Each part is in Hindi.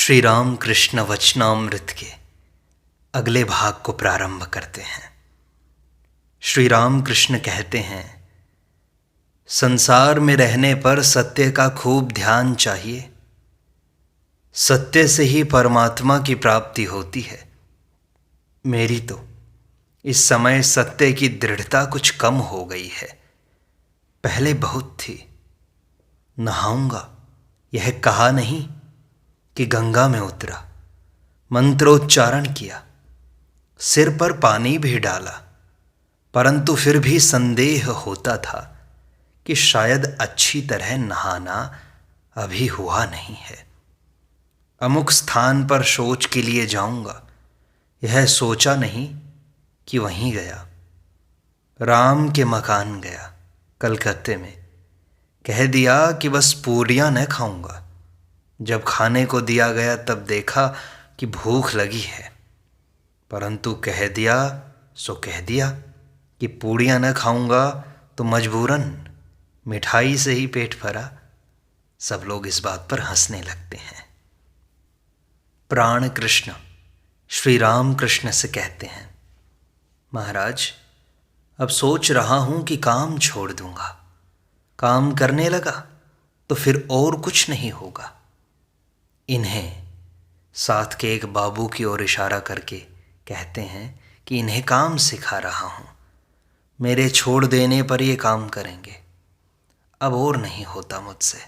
श्री राम कृष्ण वचनामृत के अगले भाग को प्रारंभ करते हैं। श्री राम कृष्ण कहते हैं, संसार में रहने पर सत्य का खूब ध्यान चाहिए। सत्य से ही परमात्मा की प्राप्ति होती है। मेरी तो इस समय सत्य की दृढ़ता कुछ कम हो गई है। पहले बहुत थी। नहाऊंगा यह कहा नहीं कि गंगा में उतरा, मंत्रोच्चारण किया, सिर पर पानी भी डाला, परंतु फिर भी संदेह होता था कि शायद अच्छी तरह नहाना अभी हुआ नहीं है। अमुक स्थान पर शौच के लिए जाऊंगा, यह सोचा नहीं कि वहीं गया। राम के मकान गया कलकत्ते में, कह दिया कि बस पूरियां न खाऊंगा। जब खाने को दिया गया तब देखा कि भूख लगी है, परंतु कह दिया सो कह दिया कि पूड़ियाँ न खाऊंगा तो मजबूरन मिठाई से ही पेट भरा। सब लोग इस बात पर हंसने लगते हैं। प्राण कृष्ण श्री राम कृष्ण से कहते हैं, महाराज अब सोच रहा हूँ कि काम छोड़ दूंगा। काम करने लगा तो फिर और कुछ नहीं होगा। इन्हें साथ के एक बाबू की ओर इशारा करके कहते हैं कि इन्हें काम सिखा रहा हूँ। मेरे छोड़ देने पर ये काम करेंगे, अब और नहीं होता मुझसे।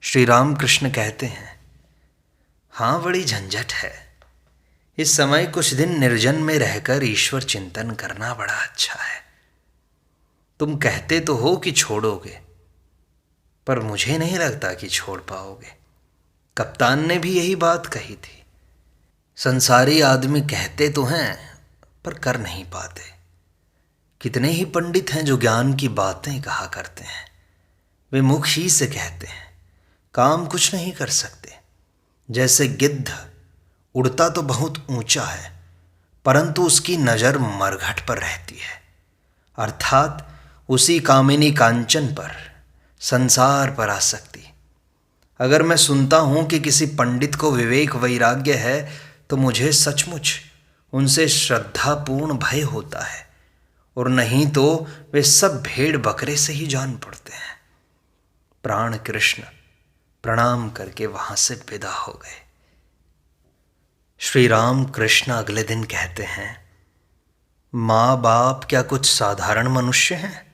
श्री राम कृष्ण कहते हैं, हाँ बड़ी झंझट है। इस समय कुछ दिन निर्जन में रहकर ईश्वर चिंतन करना बड़ा अच्छा है। तुम कहते तो हो कि छोड़ोगे, पर मुझे नहीं लगता कि छोड़ पाओगे। कप्तान ने भी यही बात कही थी। संसारी आदमी कहते तो हैं पर कर नहीं पाते। कितने ही पंडित हैं जो ज्ञान की बातें कहा करते हैं, वे मुख ही से कहते हैं, काम कुछ नहीं कर सकते। जैसे गिद्ध उड़ता तो बहुत ऊंचा है, परंतु उसकी नज़र मरघट पर रहती है, अर्थात उसी कामिनी कांचन पर, संसार पर आसक्ति। अगर मैं सुनता हूँ कि किसी पंडित को विवेक वैराग्य है तो मुझे सचमुच उनसे श्रद्धापूर्ण भय होता है, और नहीं तो वे सब भेड़ बकरे से ही जान पड़ते हैं। प्राण कृष्ण प्रणाम करके वहाँ से विदा हो गए। श्री राम कृष्ण अगले दिन कहते हैं, माँ बाप क्या कुछ साधारण मनुष्य हैं?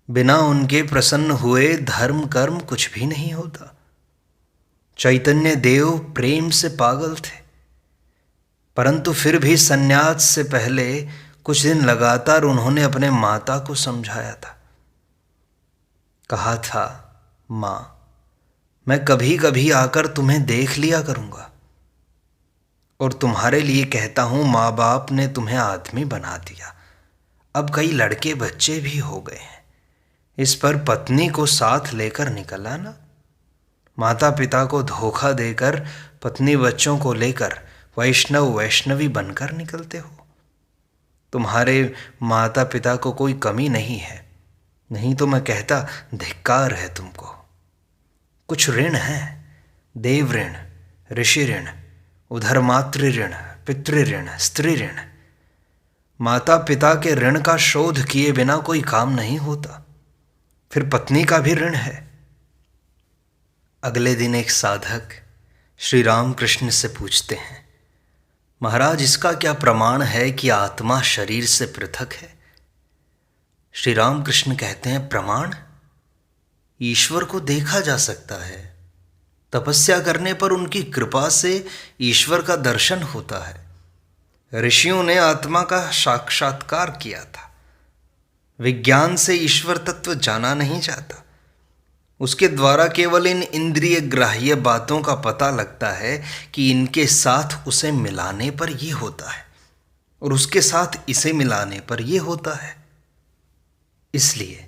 बिना उनके प्रसन्न हुए धर्म कर्म कुछ भी नहीं होता। चैतन्य देव प्रेम से पागल थे, परंतु फिर भी संन्यास से पहले कुछ दिन लगातार उन्होंने अपने माता को समझाया था। कहा था, माँ मैं कभी कभी आकर तुम्हें देख लिया करूँगा, और तुम्हारे लिए कहता हूँ माँ बाप ने तुम्हें आदमी बना दिया। अब कई लड़के बच्चे भी हो गए हैं, इस पर पत्नी को साथ लेकर निकल आना। माता पिता को धोखा देकर पत्नी बच्चों को लेकर वैष्णवी बनकर निकलते हो। तुम्हारे माता पिता को कोई कमी नहीं है, नहीं तो मैं कहता धिक्कार है तुमको। कुछ ऋण है, देव ऋण, ऋषि ऋण, उधर मातृ ऋण, पितृ ऋण, स्त्री ऋण। माता पिता के ऋण का शोध किए बिना कोई काम नहीं होता। फिर पत्नी का भी ऋण है। अगले दिन एक साधक श्री राम कृष्ण से पूछते हैं, महाराज इसका क्या प्रमाण है कि आत्मा शरीर से पृथक है? श्री राम कृष्ण कहते हैं, प्रमाण? ईश्वर को देखा जा सकता है। तपस्या करने पर उनकी कृपा से ईश्वर का दर्शन होता है। ऋषियों ने आत्मा का साक्षात्कार किया था। विज्ञान से ईश्वर तत्व जाना नहीं जाता। उसके द्वारा केवल इन इंद्रिय ग्राह्य बातों का पता लगता है कि इनके साथ उसे मिलाने पर ये होता है, और उसके साथ इसे मिलाने पर ये होता है। इसलिए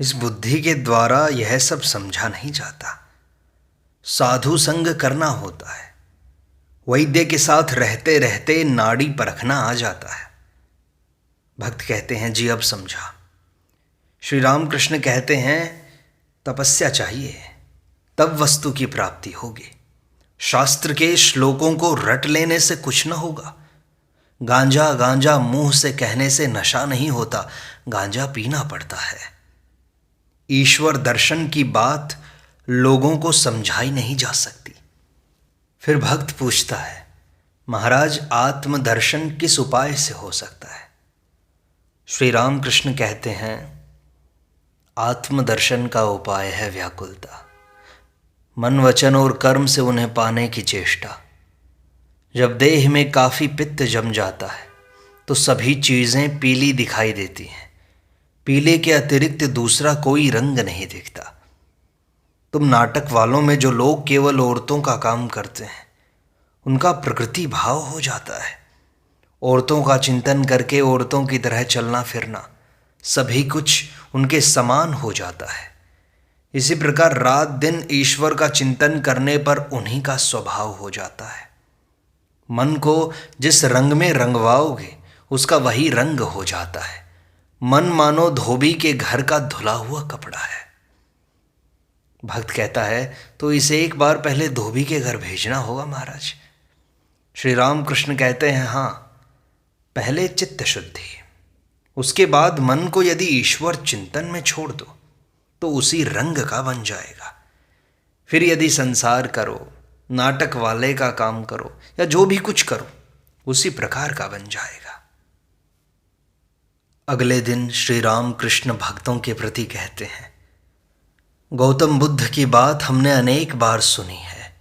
इस बुद्धि के द्वारा यह सब समझा नहीं जाता। साधु संग करना होता है। वैद्य के साथ रहते रहते नाड़ी परखना आ जाता है। भक्त कहते हैं, जी अब समझा। श्री राम कृष्ण कहते हैं, तपस्या चाहिए, तब वस्तु की प्राप्ति होगी। शास्त्र के श्लोकों को रट लेने से कुछ न होगा। गांजा गांजा मुंह से कहने से नशा नहीं होता, गांजा पीना पड़ता है। ईश्वर दर्शन की बात लोगों को समझाई नहीं जा सकती। फिर भक्त पूछता है, महाराज आत्मदर्शन किस उपाय से हो सकता है? श्री राम कृष्ण कहते हैं, आत्मदर्शन का उपाय है व्याकुलता, मन वचन और कर्म से उन्हें पाने की चेष्टा। जब देह में काफ़ी पित्त जम जाता है तो सभी चीज़ें पीली दिखाई देती हैं। पीले के अतिरिक्त दूसरा कोई रंग नहीं दिखता। तुम नाटक वालों में जो लोग केवल औरतों का काम करते हैं, उनका प्रकृति भाव हो जाता है। औरतों का चिंतन करके औरतों की तरह चलना फिरना, सभी कुछ उनके समान हो जाता है। इसी प्रकार रात दिन ईश्वर का चिंतन करने पर उन्हीं का स्वभाव हो जाता है। मन को जिस रंग में रंगवाओगे उसका वही रंग हो जाता है। मन मानो धोबी के घर का धुला हुआ कपड़ा है। भक्त कहता है, तो इसे एक बार पहले धोबी के घर भेजना होगा महाराज। श्री राम कृष्ण कहते हैं, हाँ, पहले चित्त शुद्धि, उसके बाद मन को यदि ईश्वर चिंतन में छोड़ दो तो उसी रंग का बन जाएगा। फिर यदि संसार करो, नाटक वाले का काम करो या जो भी कुछ करो, उसी प्रकार का बन जाएगा। अगले दिन श्री राम कृष्ण भक्तों के प्रति कहते हैं, गौतम बुद्ध की बात हमने अनेक बार सुनी है।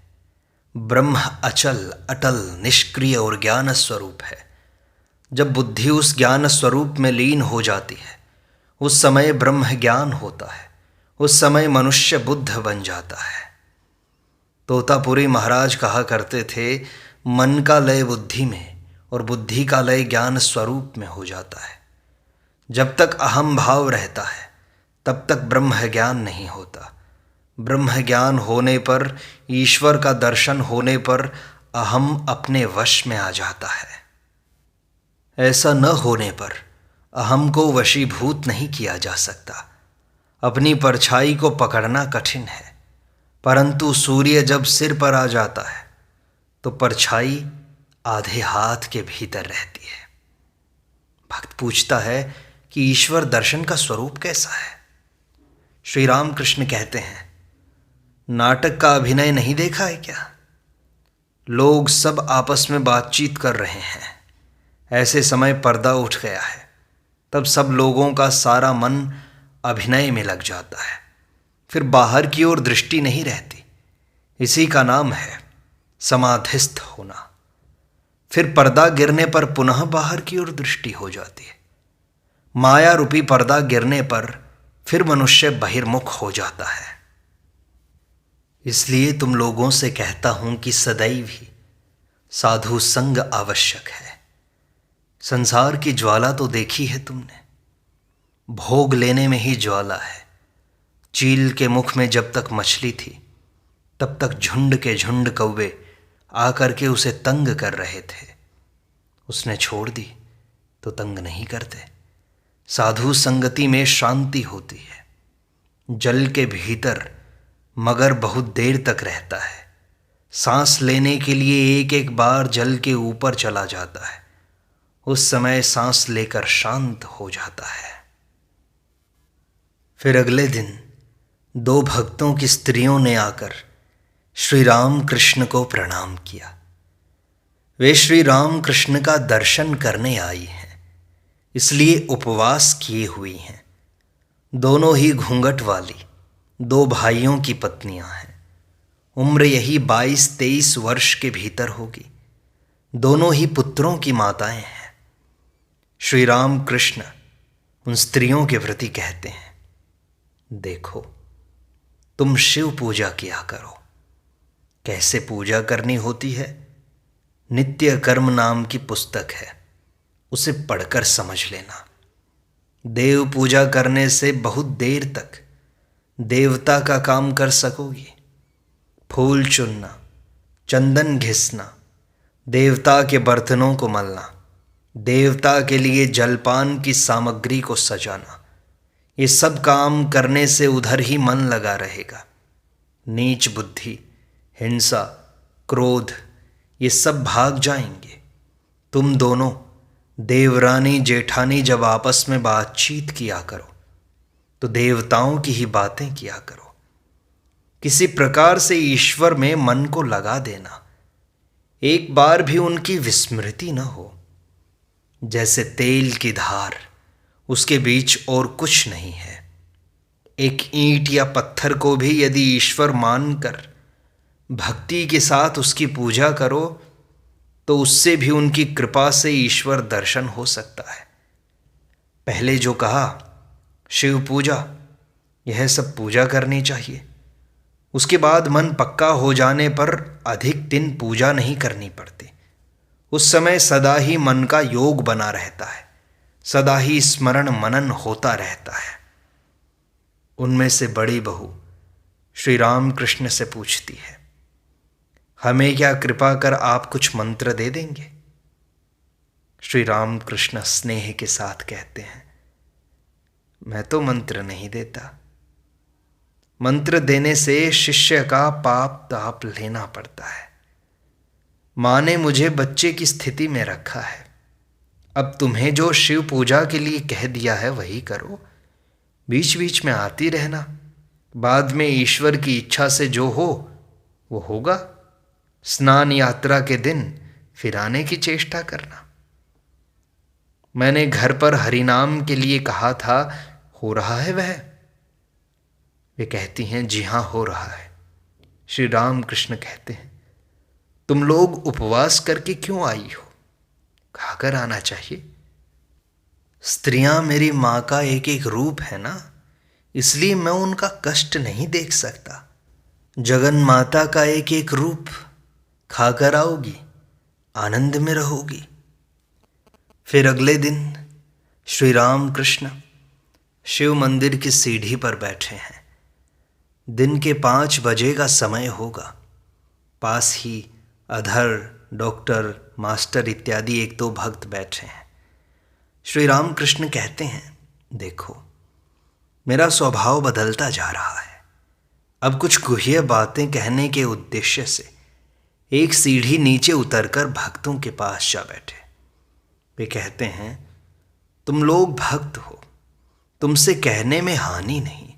ब्रह्म अचल अटल निष्क्रिय और ज्ञान स्वरूप है। जब बुद्धि उस ज्ञान स्वरूप में लीन हो जाती है, उस समय ब्रह्म ज्ञान होता है, उस समय मनुष्य बुद्ध बन जाता है। तोतापुरी महाराज कहा करते थे, मन का लय बुद्धि में और बुद्धि का लय ज्ञान स्वरूप में हो जाता है। जब तक अहम भाव रहता है तब तक ब्रह्म ज्ञान नहीं होता। ब्रह्म ज्ञान होने पर, ईश्वर का दर्शन होने पर अहम अपने वश में आ जाता है। ऐसा न होने पर अहम को वशीभूत नहीं किया जा सकता। अपनी परछाई को पकड़ना कठिन है, परंतु सूर्य जब सिर पर आ जाता है तो परछाई आधे हाथ के भीतर रहती है। भक्त पूछता है कि ईश्वर दर्शन का स्वरूप कैसा है? श्री राम कृष्ण कहते हैं, नाटक का अभिनय नहीं देखा है क्या? लोग सब आपस में बातचीत कर रहे हैं, ऐसे समय पर्दा उठ गया है, तब सब लोगों का सारा मन अभिनय में लग जाता है। फिर बाहर की ओर दृष्टि नहीं रहती। इसी का नाम है समाधिस्थ होना। फिर पर्दा गिरने पर पुनः बाहर की ओर दृष्टि हो जाती है। माया रूपी पर्दा गिरने पर फिर मनुष्य बहिर्मुख हो जाता है। इसलिए तुम लोगों से कहता हूं कि सदैव ही साधु संग आवश्यक है। संसार की ज्वाला तो देखी है तुमने, भोग लेने में ही ज्वाला है। चील के मुख में जब तक मछली थी तब तक झुंड के झुंड कौवे आकर के उसे तंग कर रहे थे। उसने छोड़ दी तो तंग नहीं करते। साधु संगति में शांति होती है। जल के भीतर मगर बहुत देर तक रहता है। सांस लेने के लिए एक एक बार जल के ऊपर चला जाता है। उस समय सांस लेकर शांत हो जाता है। फिर अगले दिन दो भक्तों की स्त्रियों ने आकर श्री राम कृष्ण को प्रणाम किया। वे श्री राम कृष्ण का दर्शन करने आई हैं, इसलिए उपवास किए हुई हैं। दोनों ही घूंघट वाली दो भाइयों की पत्नियां हैं। उम्र यही 22-23 वर्ष के भीतर होगी। दोनों ही पुत्रों की माताएं हैं। श्री राम कृष्ण उन स्त्रियों के प्रति कहते हैं, देखो, तुम शिव पूजा किया करो। कैसे पूजा करनी होती है? नित्य कर्म नाम की पुस्तक है, उसे पढ़कर समझ लेना। देव पूजा करने से बहुत देर तक देवता का काम कर सकोगी। फूल चुनना, चंदन घिसना, देवता के बर्तनों को मलना, देवता के लिए जलपान की सामग्री को सजाना, ये सब काम करने से उधर ही मन लगा रहेगा। नीच बुद्धि, हिंसा, क्रोध, ये सब भाग जाएंगे। तुम दोनों देवरानी जेठानी जब आपस में बातचीत किया करो तो देवताओं की ही बातें किया करो। किसी प्रकार से ईश्वर में मन को लगा देना, एक बार भी उनकी विस्मृति न हो। जैसे तेल की धार, उसके बीच और कुछ नहीं है। एक ईंट या पत्थर को भी यदि ईश्वर मानकर भक्ति के साथ उसकी पूजा करो तो उससे भी उनकी कृपा से ईश्वर दर्शन हो सकता है। पहले जो कहा शिव पूजा, यह सब पूजा करनी चाहिए। उसके बाद मन पक्का हो जाने पर अधिक दिन पूजा नहीं करनी पड़ती। उस समय सदा ही मन का योग बना रहता है, सदा ही स्मरण मनन होता रहता है। उनमें से बड़ी बहू श्री राम कृष्ण से पूछती है, हमें क्या कृपा कर आप कुछ मंत्र दे देंगे? श्री राम कृष्ण स्नेह के साथ कहते हैं, मैं तो मंत्र नहीं देता। मंत्र देने से शिष्य का पाप ताप लेना पड़ता है। माँ ने मुझे बच्चे की स्थिति में रखा है। अब तुम्हें जो शिव पूजा के लिए कह दिया है वही करो। बीच बीच में आती रहना, बाद में ईश्वर की इच्छा से जो हो वो होगा। स्नान यात्रा के दिन फिर आने की चेष्टा करना। मैंने घर पर हरिनाम के लिए कहा था, हो रहा है वह? वे कहती हैं, जी हाँ हो रहा है। श्री राम कृष्ण कहते हैं, तुम लोग उपवास करके क्यों आई हो? खाकर आना चाहिए। स्त्रियां मेरी माँ का एक एक रूप है ना, इसलिए मैं उनका कष्ट नहीं देख सकता। जगन माता का एक एक रूप खाकर आओगी, आनंद में रहोगी। फिर अगले दिन श्री राम कृष्ण शिव मंदिर की सीढ़ी पर बैठे हैं। दिन के 5 बजे का समय होगा। पास ही अधर, डॉक्टर, मास्टर इत्यादि 1-2 भक्त बैठे हैं। श्री राम कृष्ण कहते हैं, देखो मेरा स्वभाव बदलता जा रहा है। अब कुछ गुह्य बातें कहने के उद्देश्य से एक सीढ़ी नीचे उतरकर भक्तों के पास जा बैठे। वे कहते हैं, तुम लोग भक्त हो, तुमसे कहने में हानि नहीं।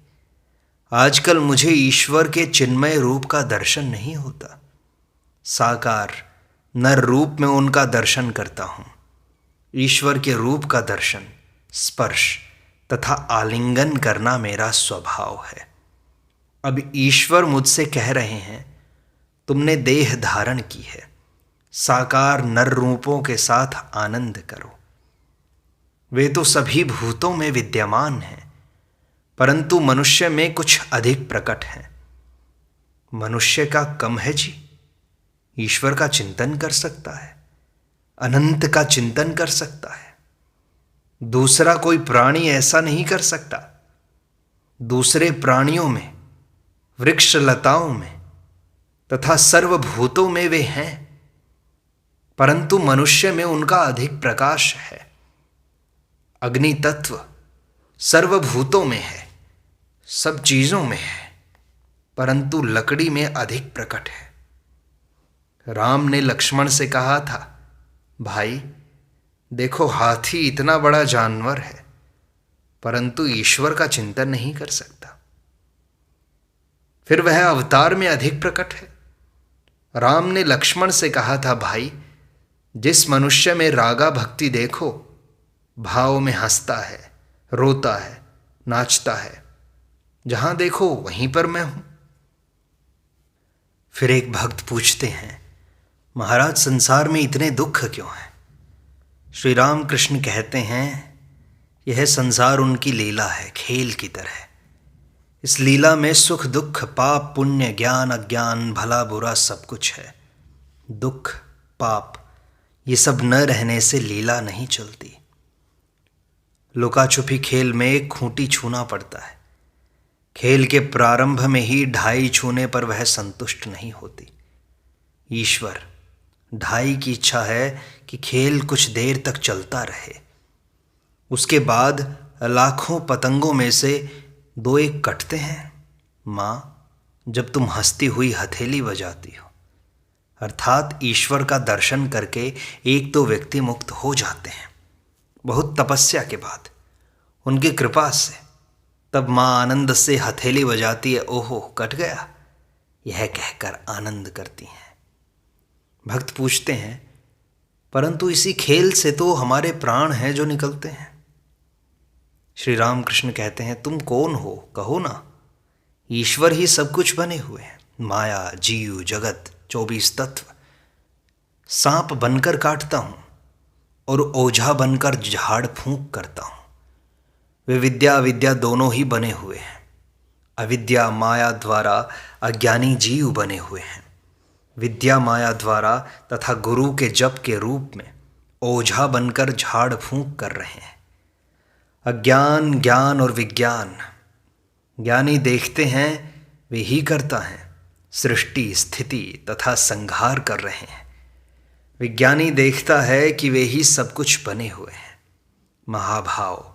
आजकल मुझे ईश्वर के चिन्मय रूप का दर्शन नहीं होता। साकार नर रूप में उनका दर्शन करता हूँ। ईश्वर के रूप का दर्शन, स्पर्श तथा आलिंगन करना मेरा स्वभाव है। अब ईश्वर मुझसे कह रहे हैं, तुमने देह धारण की है, साकार नर रूपों के साथ आनंद करो। वे तो सभी भूतों में विद्यमान हैं, परंतु मनुष्य में कुछ अधिक प्रकट हैं। मनुष्य का कम है जी, ईश्वर का चिंतन कर सकता है, अनंत का चिंतन कर सकता है। दूसरा कोई प्राणी ऐसा नहीं कर सकता। दूसरे प्राणियों में, वृक्ष लताओं में तथा सर्वभूतों में वे हैं, परंतु मनुष्य में उनका अधिक प्रकाश है। अग्नि तत्व सर्वभूतों में है, सब चीजों में है, परंतु लकड़ी में अधिक प्रकट है। राम ने लक्ष्मण से कहा था, भाई देखो हाथी इतना बड़ा जानवर है, परंतु ईश्वर का चिंतन नहीं कर सकता। फिर वह अवतार में अधिक प्रकट है। राम ने लक्ष्मण से कहा था, भाई जिस मनुष्य में रागा भक्ति देखो, भाव में हंसता है, रोता है, नाचता है, जहां देखो वहीं पर मैं हूं। फिर एक भक्त पूछते हैं, महाराज संसार में इतने दुख क्यों हैं? श्री राम कृष्ण कहते हैं, यह संसार उनकी लीला है, खेल की तरह। इस लीला में सुख दुख, पाप पुण्य, ज्ञान अज्ञान, भला बुरा सब कुछ है। दुख पाप ये सब न रहने से लीला नहीं चलती। लुका छुपी खेल में एक खूंटी छूना पड़ता है। खेल के प्रारंभ में ही ढाई छूने पर वह संतुष्ट नहीं होती। ईश्वर ढाई की इच्छा है कि खेल कुछ देर तक चलता रहे। उसके बाद लाखों पतंगों में से 2-1 कटते हैं। माँ, जब तुम हंसती हुई हथेली बजाती हो, अर्थात ईश्वर का दर्शन करके एक दो व्यक्ति मुक्त हो जाते हैं, बहुत तपस्या के बाद, उनकी कृपा से। तब माँ आनंद से हथेली बजाती है, ओहो कट गया, यह कहकर आनंद करती हैं। भक्त पूछते हैं, परंतु इसी खेल से तो हमारे प्राण हैं जो निकलते हैं। श्री राम कृष्ण कहते हैं, तुम कौन हो, कहो ना। ईश्वर ही सब कुछ बने हुए हैं, माया, जीव, जगत, 24 तत्व। सांप बनकर काटता हूं और ओझा बनकर झाड़ फूंक करता हूं। वे विद्या अविद्या दोनों ही बने हुए हैं। अविद्या माया द्वारा अज्ञानी जीव बने हुए हैं, विद्या माया द्वारा तथा गुरु के जप के रूप में ओझा बनकर झाड़ फूंक कर रहे हैं। अज्ञान, ज्ञान और विज्ञान। ज्ञानी देखते हैं, वे ही करता है, सृष्टि, स्थिति तथा संहार कर रहे हैं। विज्ञानी देखता है कि वे ही सब कुछ बने हुए हैं। महाभाव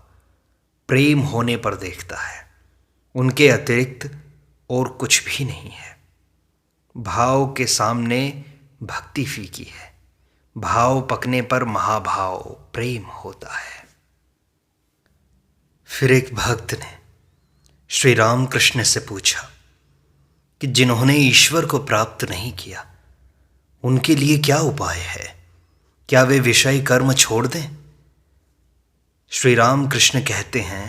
प्रेम होने पर देखता है, उनके अतिरिक्त और कुछ भी नहीं है। भाव के सामने भक्ति फीकी है, भाव पकने पर महाभाव प्रेम होता है। फिर एक भक्त ने श्री राम कृष्ण से पूछा कि जिन्होंने ईश्वर को प्राप्त नहीं किया, उनके लिए क्या उपाय है? क्या वे विषय कर्म छोड़ दें? श्री राम कृष्ण कहते हैं,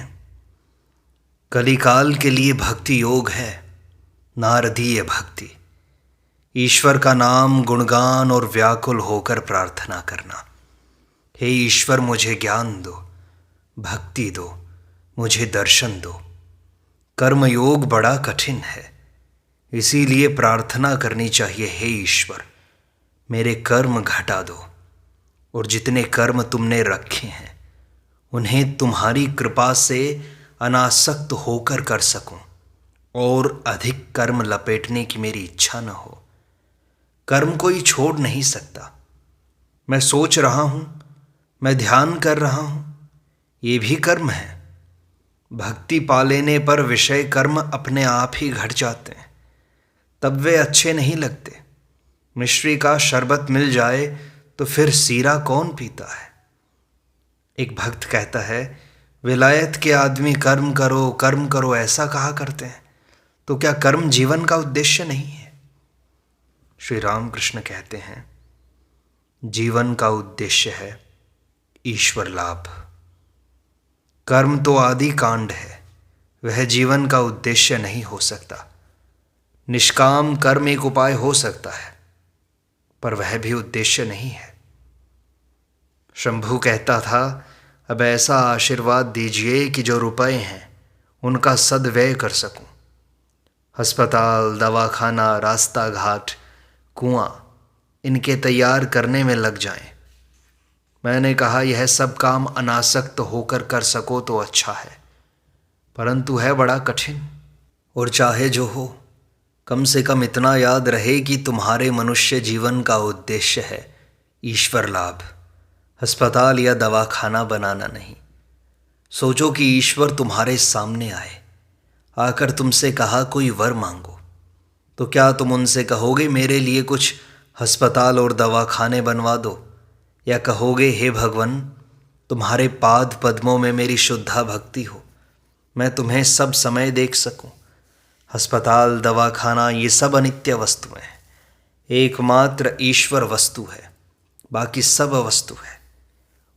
कलिकाल के लिए भक्ति योग है, नारदीय भक्ति। ईश्वर का नाम, गुणगान और व्याकुल होकर प्रार्थना करना, हे ईश्वर मुझे ज्ञान दो, भक्ति दो, मुझे दर्शन दो। कर्मयोग बड़ा कठिन है, इसीलिए प्रार्थना करनी चाहिए, हे ईश्वर मेरे कर्म घटा दो और जितने कर्म तुमने रखे हैं उन्हें तुम्हारी कृपा से अनासक्त होकर कर सकूं और अधिक कर्म लपेटने की मेरी इच्छा न हो। कर्म कोई छोड़ नहीं सकता। मैं सोच रहा हूं, मैं ध्यान कर रहा हूं, ये भी कर्म है। भक्ति पा लेने पर विषय कर्म अपने आप ही घट जाते हैं, तब वे अच्छे नहीं लगते। मिश्री का शरबत मिल जाए तो फिर सीरा कौन पीता है। एक भक्त कहता है, विलायत के आदमी कर्म करो ऐसा कहा करते हैं, तो क्या कर्म जीवन का उद्देश्य नहीं है? श्री राम कृष्ण कहते हैं, जीवन का उद्देश्य है ईश्वर लाभ। कर्म तो आदि कांड है, वह जीवन का उद्देश्य नहीं हो सकता। निष्काम कर्म एक उपाय हो सकता है, पर वह भी उद्देश्य नहीं है। शंभू कहता था, अब ऐसा आशीर्वाद दीजिए कि जो रुपए हैं उनका सदव्यय कर सकूं। अस्पताल, दवाखाना, रास्ता घाट, कुआं, इनके तैयार करने में लग जाएं। मैंने कहा, यह सब काम अनासक्त होकर कर सको तो अच्छा है, परंतु है बड़ा कठिन। और चाहे जो हो, कम से कम इतना याद रहे कि तुम्हारे मनुष्य जीवन का उद्देश्य है ईश्वर लाभ, अस्पताल या दवाखाना बनाना नहीं। सोचो कि ईश्वर तुम्हारे सामने आए, आकर तुमसे कहा कोई वर मांगो, तो क्या तुम उनसे कहोगे मेरे लिए कुछ अस्पताल और दवाखाने बनवा दो? या कहोगे, हे भगवान तुम्हारे पाद पद्मों में मेरी शुद्धा भक्ति हो, मैं तुम्हें सब समय देख सकूं। अस्पताल, दवाखाना ये सब अनित्य वस्तुएं हैं, एकमात्र ईश्वर वस्तु है, बाकी सब वस्तु है।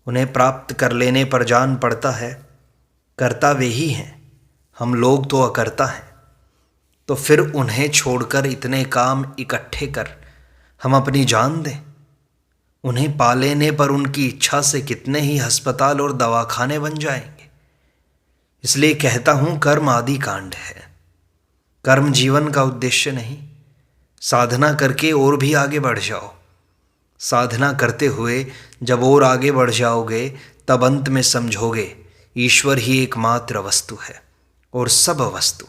उन्हें प्राप्त कर लेने पर जान पड़ता है करता वे ही हैं, हम लोग तो अकर्ता हैं। तो फिर उन्हें छोड़कर इतने काम इकट्ठे कर हम अपनी जान दें? उन्हें पा लेने पर उनकी इच्छा से कितने ही अस्पताल और दवाखाने बन जाएंगे। इसलिए कहता हूं, कर्म आदि कांड है, कर्म जीवन का उद्देश्य नहीं। साधना करके और भी आगे बढ़ जाओ। साधना करते हुए जब और आगे बढ़ जाओगे, तब अंत में समझोगे ईश्वर ही एकमात्र वस्तु है और सब वस्तु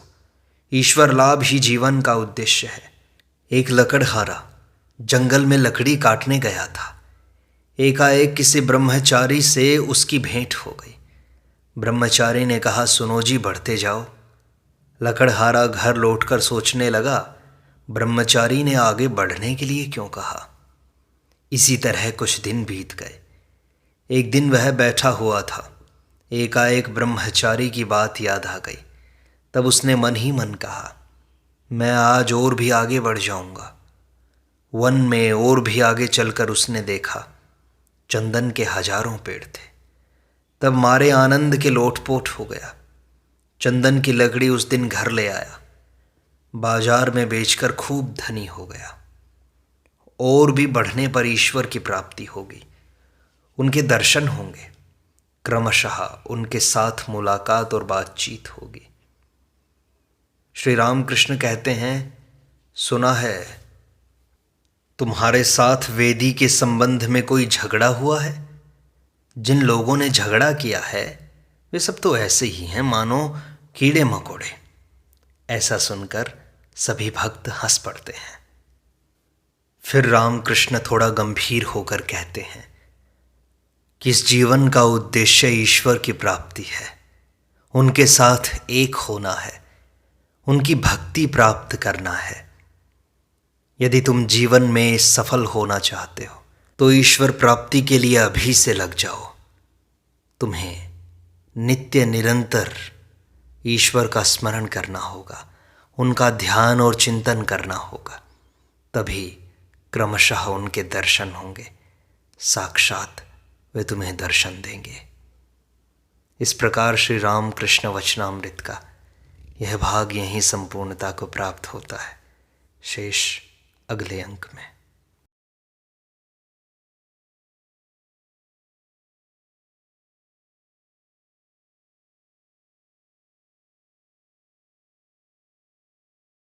ईश्वर लाभ ही जीवन का उद्देश्य है। एक लकड़हारा जंगल में लकड़ी काटने गया था। एकाएक किसी ब्रह्मचारी से उसकी भेंट हो गई। ब्रह्मचारी ने कहा, सुनो जी, बढ़ते जाओ। लकड़हारा घर लौटकर सोचने लगा, ब्रह्मचारी ने आगे बढ़ने के लिए क्यों कहा? इसी तरह कुछ दिन बीत गए। एक दिन वह बैठा हुआ था, एकाएक ब्रह्मचारी की बात याद आ गई। तब उसने मन ही मन कहा, मैं आज और भी आगे बढ़ जाऊंगा। वन में और भी आगे चलकर उसने देखा, चंदन के हजारों पेड़ थे। तब मारे आनंद के लोटपोट हो गया। चंदन की लकड़ी उस दिन घर ले आया, बाजार में बेचकर खूब धनी हो गया। और भी बढ़ने पर ईश्वर की प्राप्ति होगी, उनके दर्शन होंगे, क्रमशः उनके साथ मुलाकात और बातचीत होगी। श्री रामकृष्ण कहते हैं, सुना है तुम्हारे साथ वेदी के संबंध में कोई झगड़ा हुआ है। जिन लोगों ने झगड़ा किया है वे सब तो ऐसे ही हैं मानो कीड़े मकोड़े। ऐसा सुनकर सभी भक्त हंस पड़ते हैं। फिर रामकृष्ण थोड़ा गंभीर होकर कहते हैं कि इस जीवन का उद्देश्य ईश्वर की प्राप्ति है, उनके साथ एक होना है, उनकी भक्ति प्राप्त करना है। यदि तुम जीवन में सफल होना चाहते हो तो ईश्वर प्राप्ति के लिए अभी से लग जाओ। तुम्हें नित्य निरंतर ईश्वर का स्मरण करना होगा, उनका ध्यान और चिंतन करना होगा, तभी क्रमशः उनके दर्शन होंगे, साक्षात वे तुम्हें दर्शन देंगे। इस प्रकार श्री रामकृष्ण वचनामृत का यह भाग यहीं संपूर्णता को प्राप्त होता है। शेष अगले अंक में।